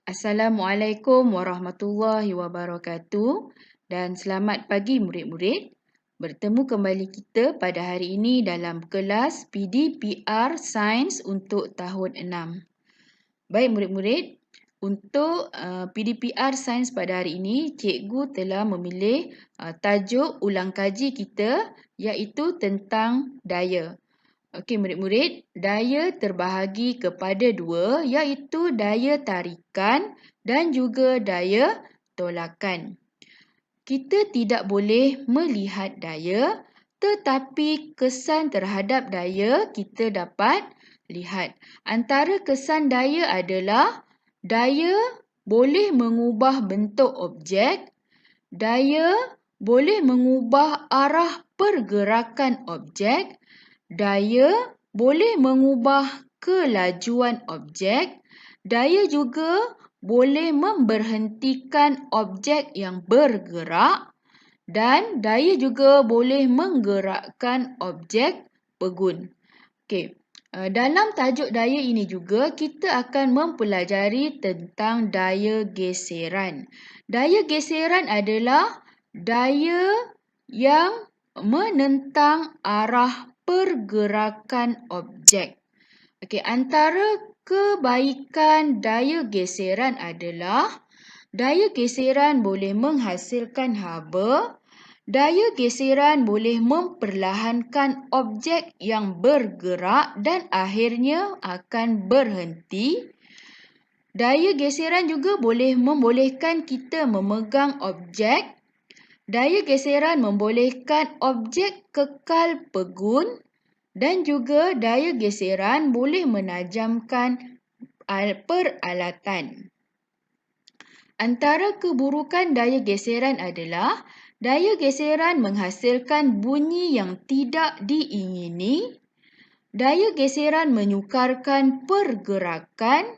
Assalamualaikum warahmatullahi wabarakatuh dan selamat pagi murid-murid. Bertemu kembali kita pada hari ini dalam kelas PDPR Sains untuk tahun 6. Baik murid-murid, untuk PDPR Sains pada hari ini, cikgu telah memilih tajuk ulang kaji kita iaitu tentang daya. Okey murid-murid, daya terbahagi kepada dua iaitu daya tarikan dan juga daya tolakan. Kita tidak boleh melihat daya tetapi kesan terhadap daya kita dapat lihat. Antara kesan daya adalah daya boleh mengubah bentuk objek, daya boleh mengubah arah pergerakan objek, daya boleh mengubah kelajuan objek, daya juga boleh memberhentikan objek yang bergerak dan daya juga boleh menggerakkan objek pegun. Okey. Dalam tajuk daya ini juga kita akan mempelajari tentang daya geseran. Daya geseran adalah daya yang menentang arah pergerakan objek. Okey, antara kebaikan daya geseran adalah daya geseran boleh menghasilkan haba, daya geseran boleh memperlahankan objek yang bergerak dan akhirnya akan berhenti. Daya geseran juga boleh membolehkan kita memegang objek. Daya geseran membolehkan objek kekal pegun dan juga daya geseran boleh menajamkan peralatan. Antara keburukan daya geseran adalah daya geseran menghasilkan bunyi yang tidak diingini, daya geseran menyukarkan pergerakan,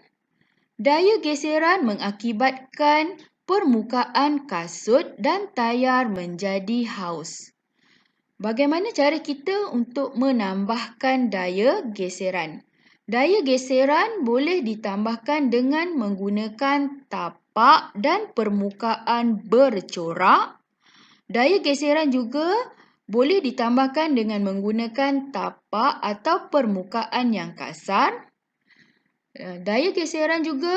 daya geseran mengakibatkan permukaan kasut dan tayar menjadi haus. Bagaimana cara kita untuk menambahkan daya geseran? Daya geseran boleh ditambahkan dengan menggunakan tapak dan permukaan bercorak. Daya geseran juga boleh ditambahkan dengan menggunakan tapak atau permukaan yang kasar. Daya geseran juga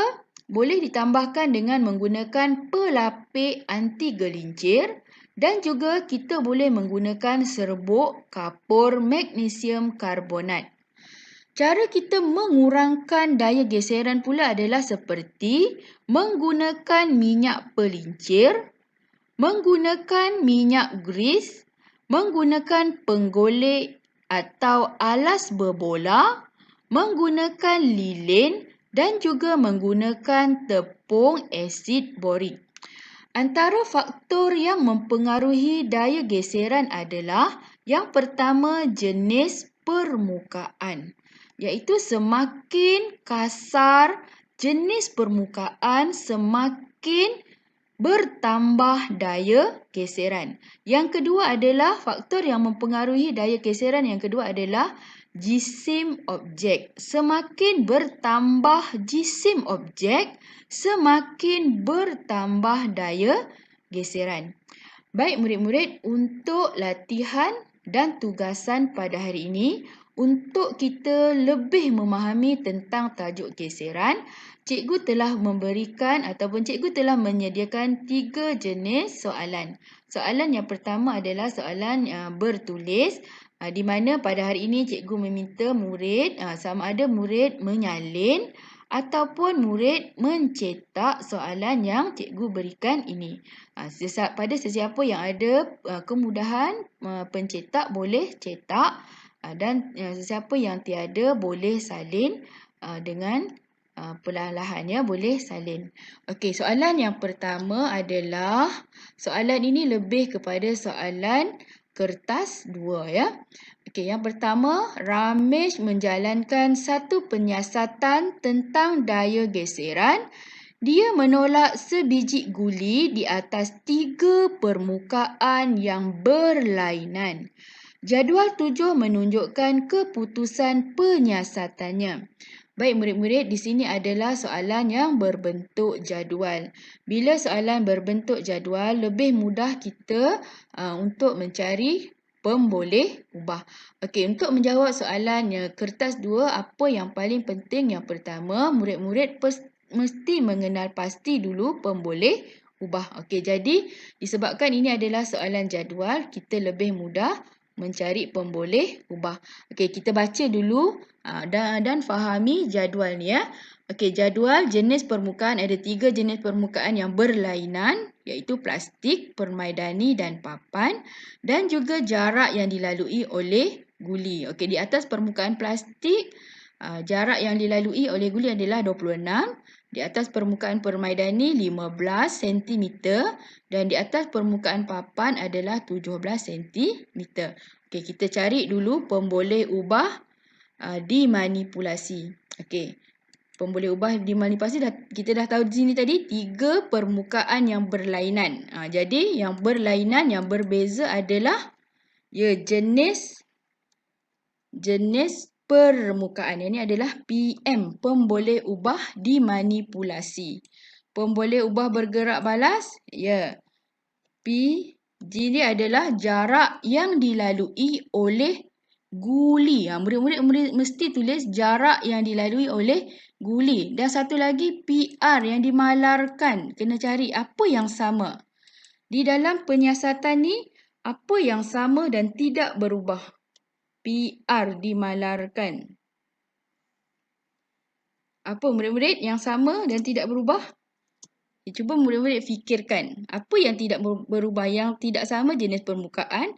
boleh ditambahkan dengan menggunakan pelapik anti gelincir dan juga kita boleh menggunakan serbuk kapur magnesium karbonat. Cara kita mengurangkan daya geseran pula adalah seperti menggunakan minyak pelincir, menggunakan minyak gris, menggunakan penggolek atau alas berbola, menggunakan lilin dan juga menggunakan tepung asid borik. Antara faktor yang mempengaruhi daya geseran adalah yang pertama jenis permukaan, iaitu semakin kasar jenis permukaan semakin bertambah daya geseran. Yang kedua adalah faktor yang mempengaruhi daya geseran yang kedua adalah jisim objek. Semakin bertambah jisim objek, semakin bertambah daya geseran. Baik murid-murid, untuk latihan dan tugasan pada hari ini, untuk kita lebih memahami tentang tajuk geseran, cikgu telah memberikan ataupun cikgu telah menyediakan 3 jenis soalan. Soalan yang pertama adalah soalan bertulis, di mana pada hari ini cikgu meminta murid, sama ada murid menyalin ataupun murid mencetak soalan yang cikgu berikan ini. Pada sesiapa yang ada kemudahan pencetak boleh cetak dan sesiapa yang tiada boleh salin dengan perlahan-lahan ya, boleh salin. Okey, soalan yang pertama adalah soalan ini lebih kepada soalan kertas 2 ya. Okey, yang pertama, Ramesh menjalankan satu penyiasatan tentang daya geseran. Dia menolak sebiji guli di atas 3 permukaan yang berlainan. Jadual 7 menunjukkan keputusan penyiasatannya. Baik murid-murid, di sini adalah soalan yang berbentuk jadual. Bila soalan berbentuk jadual, lebih mudah kita untuk mencari pemboleh ubah. Okey, untuk menjawab soalannya, kertas 2, apa yang paling penting? Yang pertama, murid-murid mesti mengenal pasti dulu pemboleh ubah. Okey, jadi disebabkan ini adalah soalan jadual, kita lebih mudah mencari pemboleh ubah. Okey, kita baca dulu dan fahami jadual ni ya. Okey, jadual jenis permukaan ada 3 jenis permukaan yang berlainan, iaitu plastik, permaidani dan papan, dan juga jarak yang dilalui oleh guli. Okey, di atas permukaan plastik, jarak yang dilalui oleh guli adalah 26. Di atas permukaan permaidani 15 cm dan di atas permukaan papan adalah 17 cm. Okey, kita cari dulu pemboleh ubah dimanipulasi. Okey. Pemboleh ubah dimanipulasi kita dah tahu di sini tadi 3 permukaan yang berlainan. Jadi yang berlainan yang berbeza adalah jenis permukaan. Ini adalah PM, pemboleh ubah dimanipulasi. Pemboleh ubah bergerak balas, PG ni adalah jarak yang dilalui oleh guli. Murid-murid mesti tulis jarak yang dilalui oleh guli. Dan satu lagi PR yang dimalarkan. Kena cari apa yang sama. Di dalam penyiasatan ni, apa yang sama dan tidak berubah? PR dimalarkan. Apa murid-murid yang sama dan tidak berubah? Cuba murid-murid fikirkan. Apa yang tidak berubah? Yang tidak sama jenis permukaan.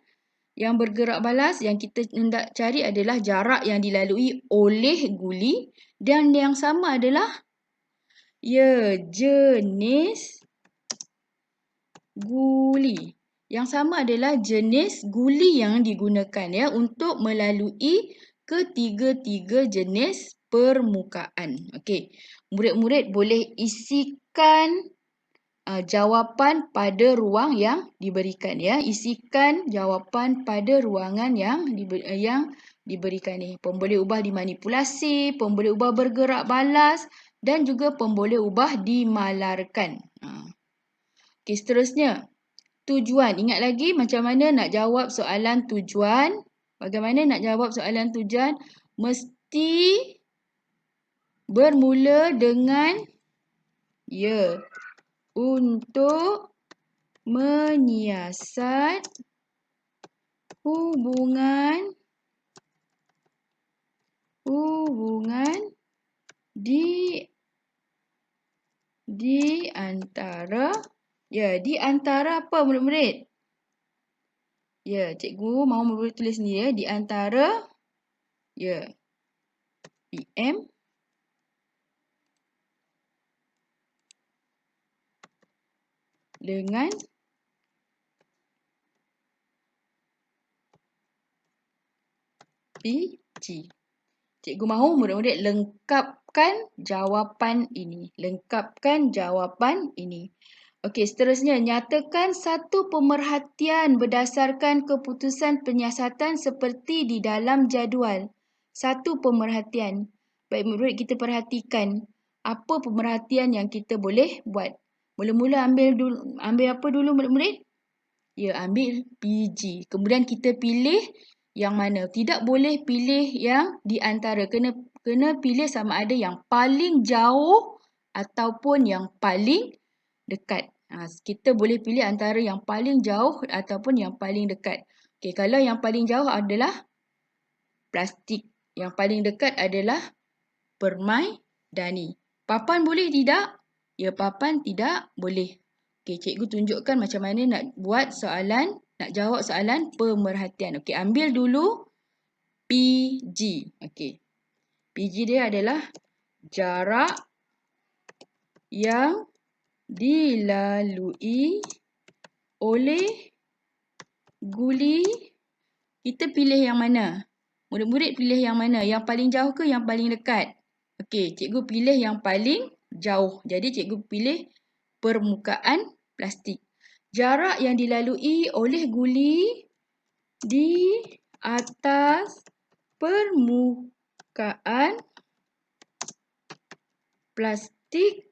Yang bergerak balas yang kita hendak cari adalah jarak yang dilalui oleh guli. Dan yang sama adalah jenis guli. Yang sama adalah jenis guli yang digunakan untuk melalui ketiga-tiga jenis permukaan. Okey. Murid-murid boleh isikan jawapan pada ruang yang diberikan Isikan jawapan pada ruangan yang diberikan ni. Pemboleh ubah dimanipulasi, pemboleh ubah bergerak balas dan juga pemboleh ubah dimalarkan. Okey, seterusnya. Tujuan. Ingat lagi macam mana nak jawab soalan tujuan? Bagaimana nak jawab soalan tujuan? Mesti bermula dengan untuk menyiasat hubungan di antara apa murid-murid? Cikgu mahu murid tulis ni di antara PM dengan PG. Cikgu mahu murid-murid lengkapkan jawapan ini. Okey, seterusnya. Nyatakan satu pemerhatian berdasarkan keputusan penyiasatan seperti di dalam jadual. Satu pemerhatian. Baik murid, kita perhatikan apa pemerhatian yang kita boleh buat. Mula-mula ambil apa dulu murid-murid? Ambil PG. Kemudian kita pilih yang mana. Tidak boleh pilih yang di antara. Kena pilih sama ada yang paling jauh ataupun yang paling dekat. Kita boleh pilih antara yang paling jauh ataupun yang paling dekat. Okey, kalau yang paling jauh adalah plastik. Yang paling dekat adalah permaidani. Papan boleh tidak? Papan tidak boleh. Okey, cikgu tunjukkan macam mana nak buat soalan, nak jawab soalan pemerhatian. Okey, ambil dulu PG. Okey. PG dia adalah jarak yang dilalui oleh guli. Kita pilih yang mana? Murid-murid pilih yang mana? Yang paling jauh ke yang paling dekat? Okey, cikgu pilih yang paling jauh. Jadi cikgu pilih permukaan plastik. Jarak yang dilalui oleh guli di atas permukaan plastik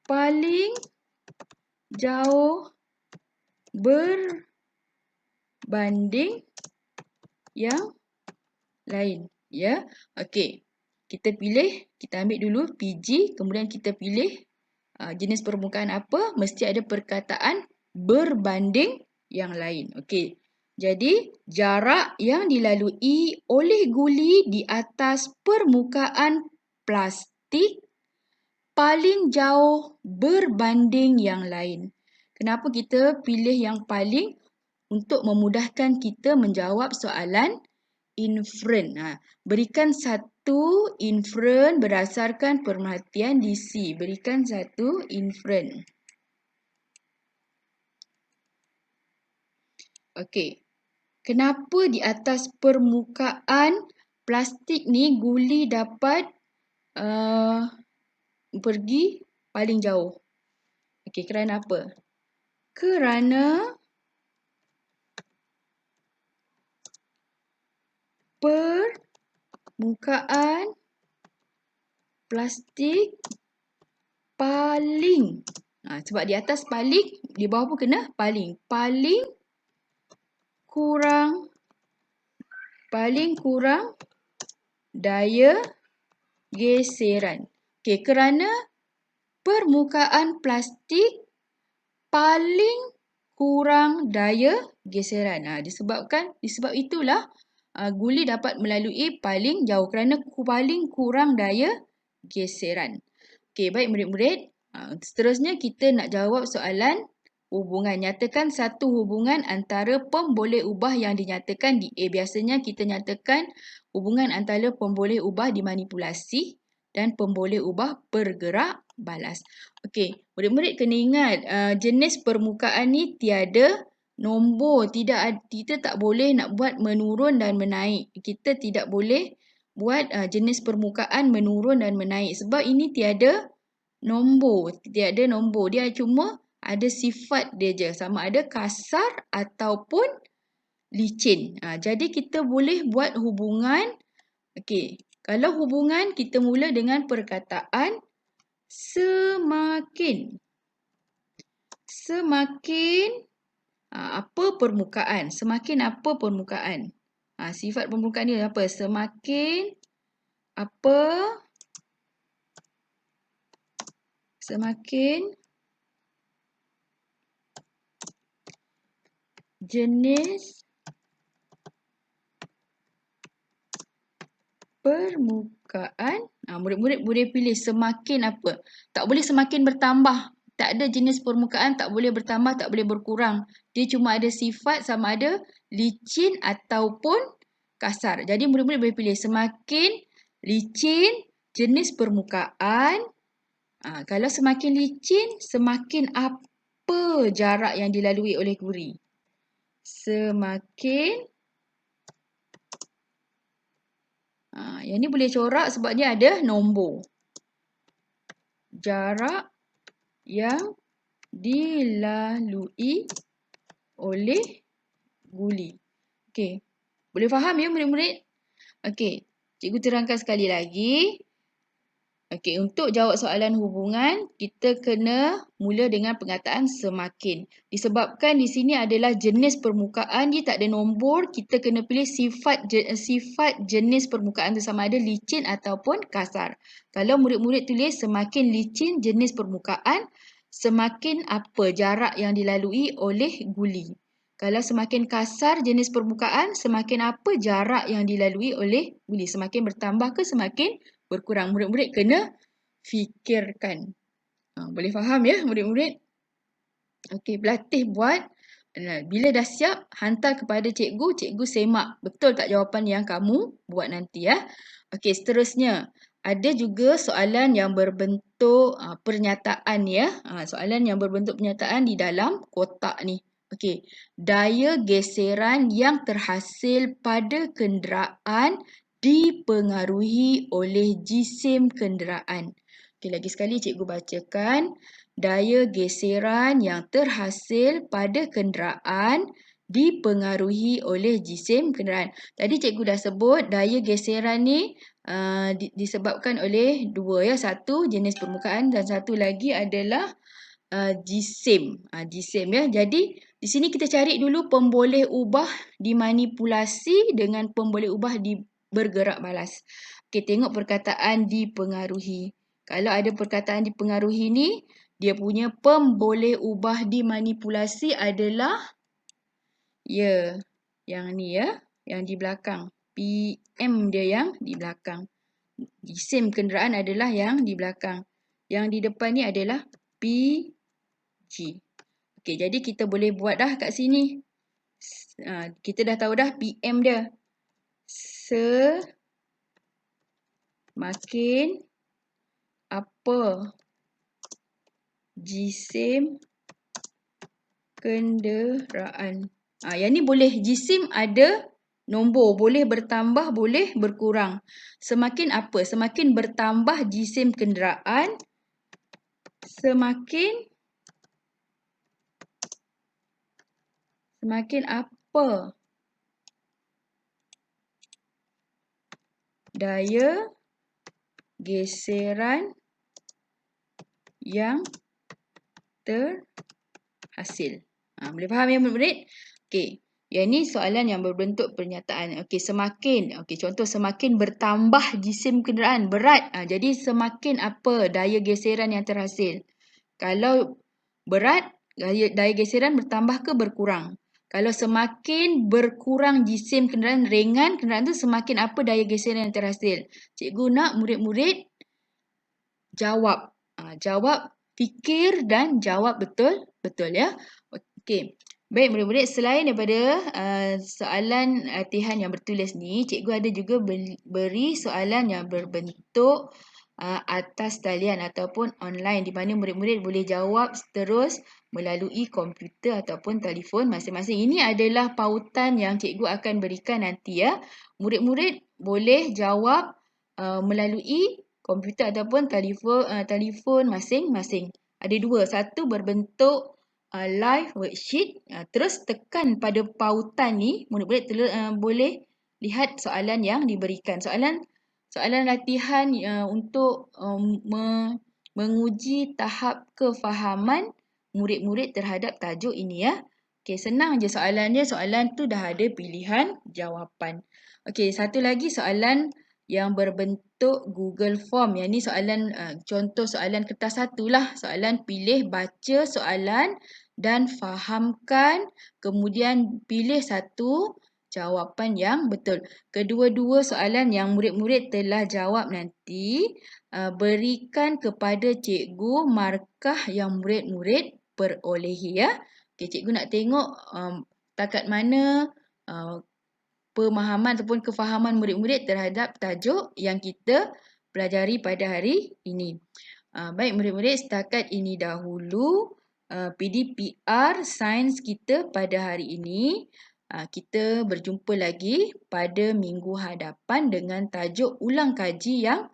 paling jauh berbanding yang lain. Ya. Okey. Kita ambil dulu PG, kemudian kita pilih jenis permukaan apa, mesti ada perkataan berbanding yang lain. Okey. Jadi, jarak yang dilalui oleh guli di atas permukaan plastik paling jauh berbanding yang lain. Kenapa kita pilih yang paling? Untuk memudahkan kita menjawab soalan inferen. Berikan satu inferen berdasarkan pemerhatian di C. Berikan satu inferen. Okey. Kenapa di atas permukaan plastik ni guli dapat pergi paling jauh? Okey, kerana apa? Kerana permukaan plastik paling. Sebab di atas paling, di bawah pun kena paling. Paling kurang daya geseran. Okey, kerana permukaan plastik paling kurang daya geseran. Disebab itulah guli dapat melalui paling jauh kerana paling kurang daya geseran. Okey, baik murid-murid. Seterusnya kita nak jawab soalan hubungan. Nyatakan satu hubungan antara pemboleh ubah yang dinyatakan di A. Biasanya kita nyatakan hubungan antara pemboleh ubah dimanipulasi dan pemboleh ubah bergerak balas. Okey, murid-murid kena ingat jenis permukaan ni tiada nombor. Kita tak boleh nak buat menurun dan menaik. Kita tidak boleh buat jenis permukaan menurun dan menaik sebab ini tiada nombor. Dia cuma ada sifat dia je, sama ada kasar ataupun licin. Jadi kita boleh buat hubungan. Okey, kalau hubungan kita mula dengan perkataan semakin. Apa permukaan? Semakin apa permukaan? Sifat permukaan ni apa? Semakin jenis permukaan. Murid-murid boleh pilih semakin apa. Tak boleh semakin bertambah. Tak ada jenis permukaan tak boleh bertambah, tak boleh berkurang. Dia cuma ada sifat sama ada licin ataupun kasar. Jadi murid-murid boleh pilih semakin licin jenis permukaan. Kalau semakin licin, semakin apa jarak yang dilalui oleh guli? Semakin yang ni boleh corak sebab dia ada nombor. Jarak yang dilalui oleh guli. Okey. Boleh faham ya murid-murid? Okey. Cikgu terangkan sekali lagi. Okey, untuk jawab soalan hubungan, kita kena mula dengan perkataan semakin. Disebabkan di sini adalah jenis permukaan, dia tak ada nombor, kita kena pilih sifat jenis permukaan tu sama ada licin ataupun kasar. Kalau murid-murid tulis semakin licin jenis permukaan, semakin apa jarak yang dilalui oleh guli. Kalau semakin kasar jenis permukaan, semakin apa jarak yang dilalui oleh guli. Semakin bertambah ke semakin berkurang. Murid-murid kena fikirkan. Boleh faham ya murid-murid? Okey, berlatih buat. Bila dah siap, hantar kepada cikgu. Cikgu semak betul tak jawapan yang kamu buat nanti ya. Okey, seterusnya. Ada juga soalan yang berbentuk pernyataan ya. Soalan yang berbentuk pernyataan di dalam kotak ni. Okey, daya geseran yang terhasil pada kenderaan dipengaruhi oleh jisim kenderaan. Okey, lagi sekali cikgu bacakan. Daya geseran yang terhasil pada kenderaan dipengaruhi oleh jisim kenderaan. Tadi cikgu dah sebut daya geseran ni disebabkan oleh dua ya. Satu jenis permukaan dan satu lagi adalah jisim. Jisim ya. Jadi di sini kita cari dulu pemboleh ubah dimanipulasi dengan pemboleh ubah bergerak balas. Okey, tengok perkataan dipengaruhi. Kalau ada perkataan dipengaruhi ni, dia punya pemboleh ubah dimanipulasi adalah ya, yang ni ya, yang di belakang. PM dia yang di belakang. Jisim kenderaan adalah yang di belakang. Yang di depan ni adalah PG. Okey, jadi kita boleh buat dah kat sini. Kita dah tahu dah PM dia. Semakin apa jisim kenderaan. Yang ni boleh jisim ada nombor. Boleh bertambah, boleh berkurang. Semakin apa? Semakin bertambah jisim kenderaan, semakin apa? Daya geseran yang terhasil. Boleh faham ya murid-murid? Okey. Yang ni soalan yang berbentuk pernyataan. Okey, semakin. Okey, contoh semakin bertambah jisim kenderaan berat. Jadi semakin apa daya geseran yang terhasil? Kalau berat, daya geseran bertambah ke berkurang? Kalau semakin berkurang jisim kenderaan ringan, kenderaan tu semakin apa daya geseran yang terhasil? Cikgu nak murid-murid jawab. Jawab, fikir dan jawab betul ya. Okey. Baik murid-murid, selain daripada soalan latihan yang bertulis ni, cikgu ada juga beri soalan yang berbentuk atas talian ataupun online di mana murid-murid boleh jawab terus melalui komputer ataupun telefon masing-masing. Ini adalah pautan yang cikgu akan berikan nanti ya. Murid-murid boleh jawab melalui komputer ataupun telefon masing-masing. Ada dua. Satu berbentuk live worksheet. Terus tekan pada pautan ni, murid-murid boleh lihat soalan yang diberikan. Soalan latihan untuk menguji tahap kefahaman murid-murid terhadap tajuk ini ya. Okey, senang je soalannya. Soalan tu dah ada pilihan jawapan. Okey, satu lagi soalan yang berbentuk Google Form. Yang ni soalan contoh soalan kertas satu lah. Soalan pilih baca soalan dan fahamkan. Kemudian pilih satu jawapan yang betul. Kedua-dua soalan yang murid-murid telah jawab nanti berikan kepada cikgu markah yang murid-murid perolehi ya. Okey, cikgu nak tengok takat mana pemahaman ataupun kefahaman murid-murid terhadap tajuk yang kita pelajari pada hari ini. Baik murid-murid, setakat ini dahulu PDPR sains kita pada hari ini. Kita berjumpa lagi pada minggu hadapan dengan tajuk ulang kaji yang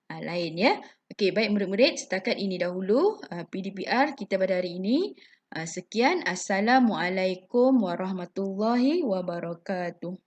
lain ya. Okey, baik murid-murid, setakat ini dahulu PDPR kita pada hari ini. Sekian, Assalamualaikum warahmatullahi wabarakatuh.